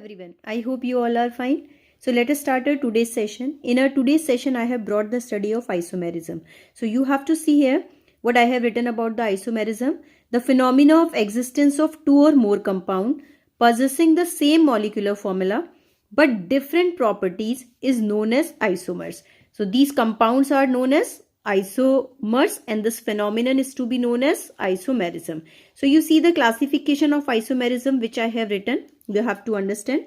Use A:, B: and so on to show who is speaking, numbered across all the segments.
A: everyone. I hope you all are fine. So let us start our today's session. In our today's session, I have brought the study of isomerism. So you have to see here what I have written about the isomerism. The phenomena of existence of two or more compound possessing the same molecular formula but different properties is known as isomers. So these compounds are known as isomers and this phenomenon is to be known as isomerism. So you see the classification of isomerism which I have written. You have to understand.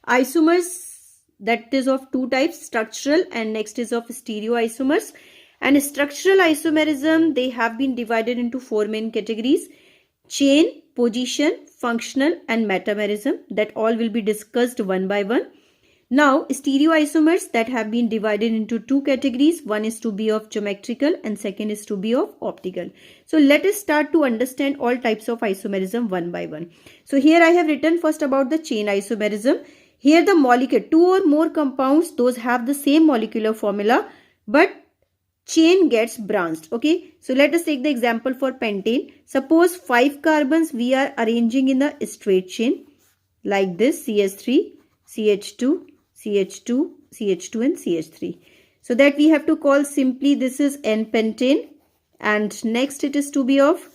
A: Isomers, that is of two types, structural and next is of stereoisomers. And structural isomerism, they have been divided into four main categories: chain, position, functional and metamerism. That all will be discussed one by one. Now, stereoisomers that have been divided into two categories. One is to be of geometrical and second is to be of optical. So, let us start to understand all types of isomerism one by one. So, here I have written first about the chain isomerism. Here the molecule, two or more compounds, those have the same molecular formula, but chain gets branched. Okay, so let us take the example for pentane. Suppose 5 carbons we are arranging in a straight chain like this: CH3, CH2, CH2, CH2 and CH3. So that we have to call simply this is N-pentane, and next it is to be of,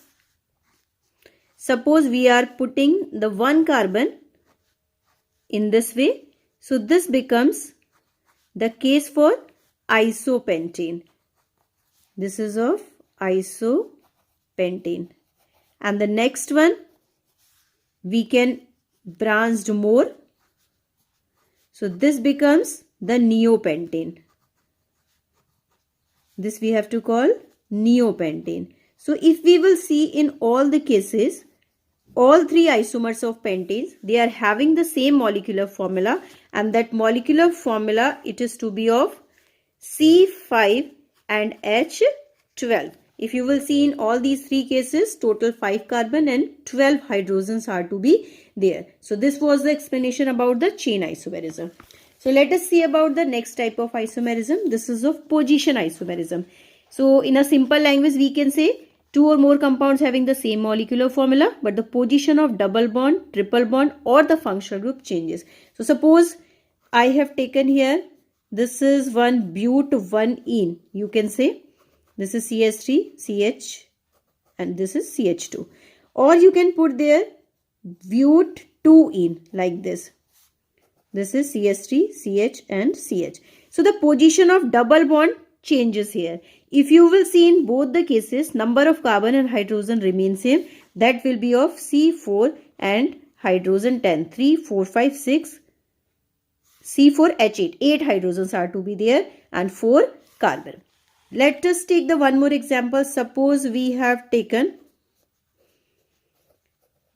A: suppose we are putting the 1 carbon in this way. So this becomes the case for isopentane. This is of isopentane. And the next one we can branch more. So this becomes the neopentane. This we have to call neopentane. So if we will see in all the cases, all three isomers of pentanes, they are having the same molecular formula, and that molecular formula, it is to be of C5 and H12. If you will see in all these three cases, total 5 carbon and 12 hydrogens are to be there. So this was the explanation about the chain isomerism. So let us see about the next type of isomerism. This is of position isomerism. So in a simple language, we can say two or more compounds having the same molecular formula, but the position of double bond, triple bond or the functional group changes. So suppose I have taken here, this is one but, one ene. You can say this is CH3, CH and this is CH2. Or you can put there but 2 ene like this. This is CH3, CH and CH. So the position of double bond changes here. If you will see in both the cases, number of carbon and hydrogen remain same. That will be of C4 and hydrogen 10. 3, 4, 5, 6. C4H8. 8 hydrogens are to be there and 4 carbon. Let us take the one more example. Suppose we have taken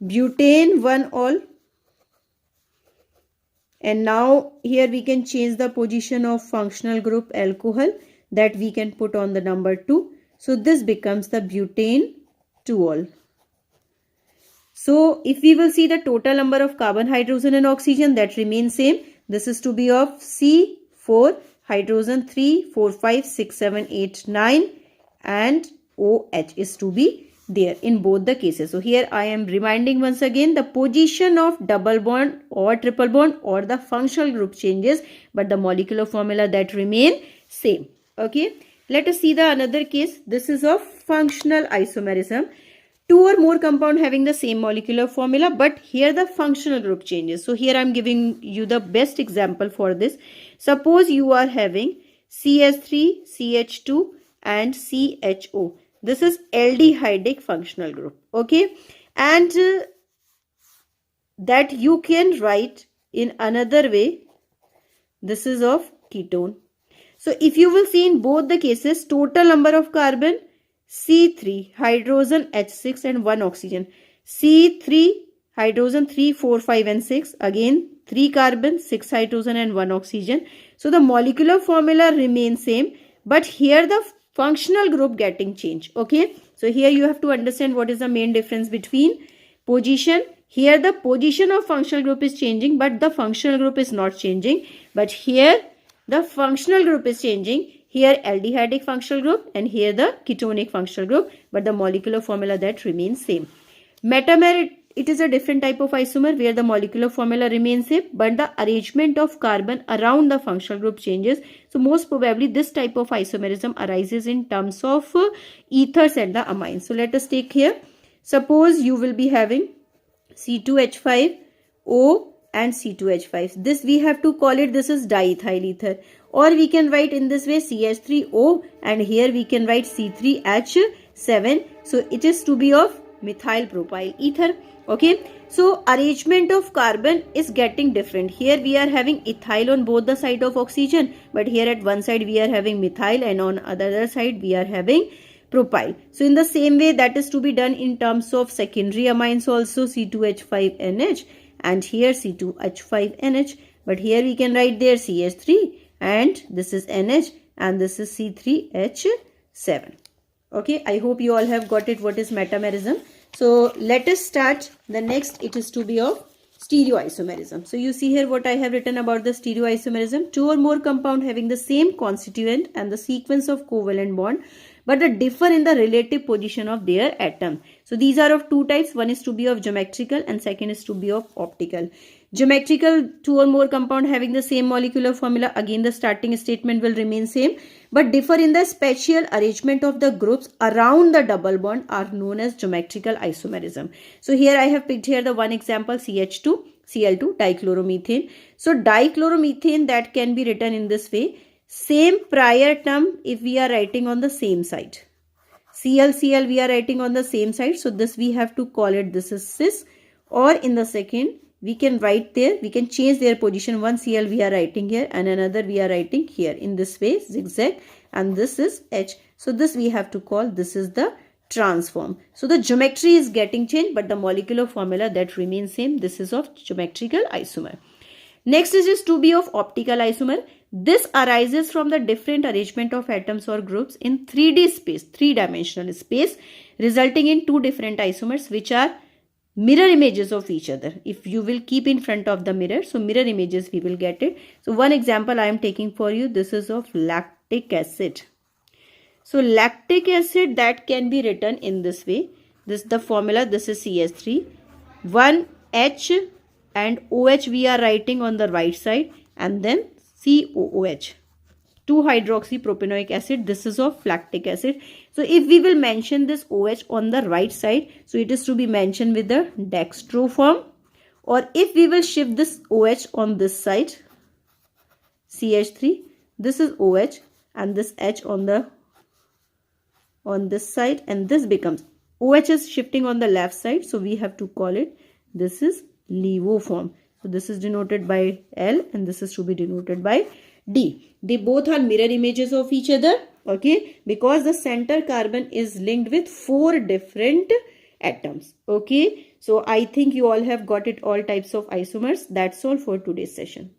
A: butane 1-ol. And now here we can change the position of functional group alcohol, that we can put on the number 2. So this becomes the butane 2-ol. So if we will see the total number of carbon, hydrogen and oxygen, that remains same. This is to be of C4, hydrogen 3, 4, 5, 6, 7, 8, 9 and OH is to be there in both the cases. So here I am reminding once again, the position of double bond or triple bond or the functional group changes, but the molecular formula that remain same. Okay, let us see the another case. This is of functional isomerism. Two or more compound having the same molecular formula, but here the functional group changes. So here I am giving you the best example for this. Suppose you are having CH3, CH2 and CHO. This is aldehydic functional group. Okay, and that you can write in another way. This is of ketone. So if you will see in both the cases, total number of carbon C3, hydrogen H6 and 1 oxygen. C3, hydrogen 3, 4, 5 and 6. Again 3 carbon, 6 hydrogen and 1 oxygen. So the molecular formula remains same, but here the functional group getting changed. Okay, so here you have to understand what is the main difference between position. Here the position of functional group is changing, but the functional group is not changing. But here the functional group is changing. Here aldehydic functional group and here the ketonic functional group, but the molecular formula that remains same. Metamer it is a different type of isomer where the molecular formula remains same, but the arrangement of carbon around the functional group changes. So most probably this type of isomerism arises in terms of ethers and the amines. So let us take here. Suppose you will be having C2H5O and C2H5. This we have to call it, this is diethyl ether. Or we can write in this way CH3O, and here we can write C3H7. So it is to be of methyl propyl ether. Okay, so arrangement of carbon is getting different. Here we are having ethyl on both the side of oxygen, but here at one side we are having methyl, and on other side we are having propyl. So in the same way, that is to be done in terms of secondary amines also, C2H5NH and here C2H5NH. But here we can write there CH3, and this is NH, and this is C3H7. Okay, I hope you all have got it what is metamerism. So let us start the next. It is to be of stereoisomerism. So you see here what I have written about the stereoisomerism. Two or more compound having the same constituent and the sequence of covalent bond, but the differ in the relative position of their atom. So these are of two types. One is to be of geometrical and second is to be of optical. Geometrical, two or more compound having the same molecular formula. Again, the starting statement will remain same, but differ in the spatial arrangement of the groups around the double bond are known as geometrical isomerism. So here I have picked here the one example, CH2, Cl2, dichloromethane. So dichloromethane, that can be written in this way. Same prior term if we are writing on the same side. Cl we are writing on the same side. So this we have to call it, this is cis, or in the second we can write there, we can change their position. One Cl we are writing here and another we are writing here in this way, zigzag, and this is H. So this we have to call, this is the transform. So the geometry is getting changed, but the molecular formula that remains same. This is of geometrical isomer. Next is to be of optical isomer. This arises from the different arrangement of atoms or groups in 3D space, three-dimensional space, resulting in two different isomers which are mirror images of each other. If you will keep in front of the mirror, so mirror images we will get it. So one example I am taking for you, this is of lactic acid. So lactic acid, that can be written in this way. This the formula, this is CH3, one H and OH we are writing on the right side, and then COOH, 2-hydroxypropanoic acid. This is of lactic acid. So if we will mention this OH on the right side, so it is to be mentioned with the dextro form, or if we will shift this OH on this side, CH3, this is OH and this H on this side, and this becomes OH is shifting on the left side, so we have to call it, this is LEVO form. So this is denoted by L and this is to be denoted by D. They both are mirror images of each other, okay, because the center carbon is linked with 4 different atoms, okay. So I think you all have got it, all types of isomers. That's all for today's session.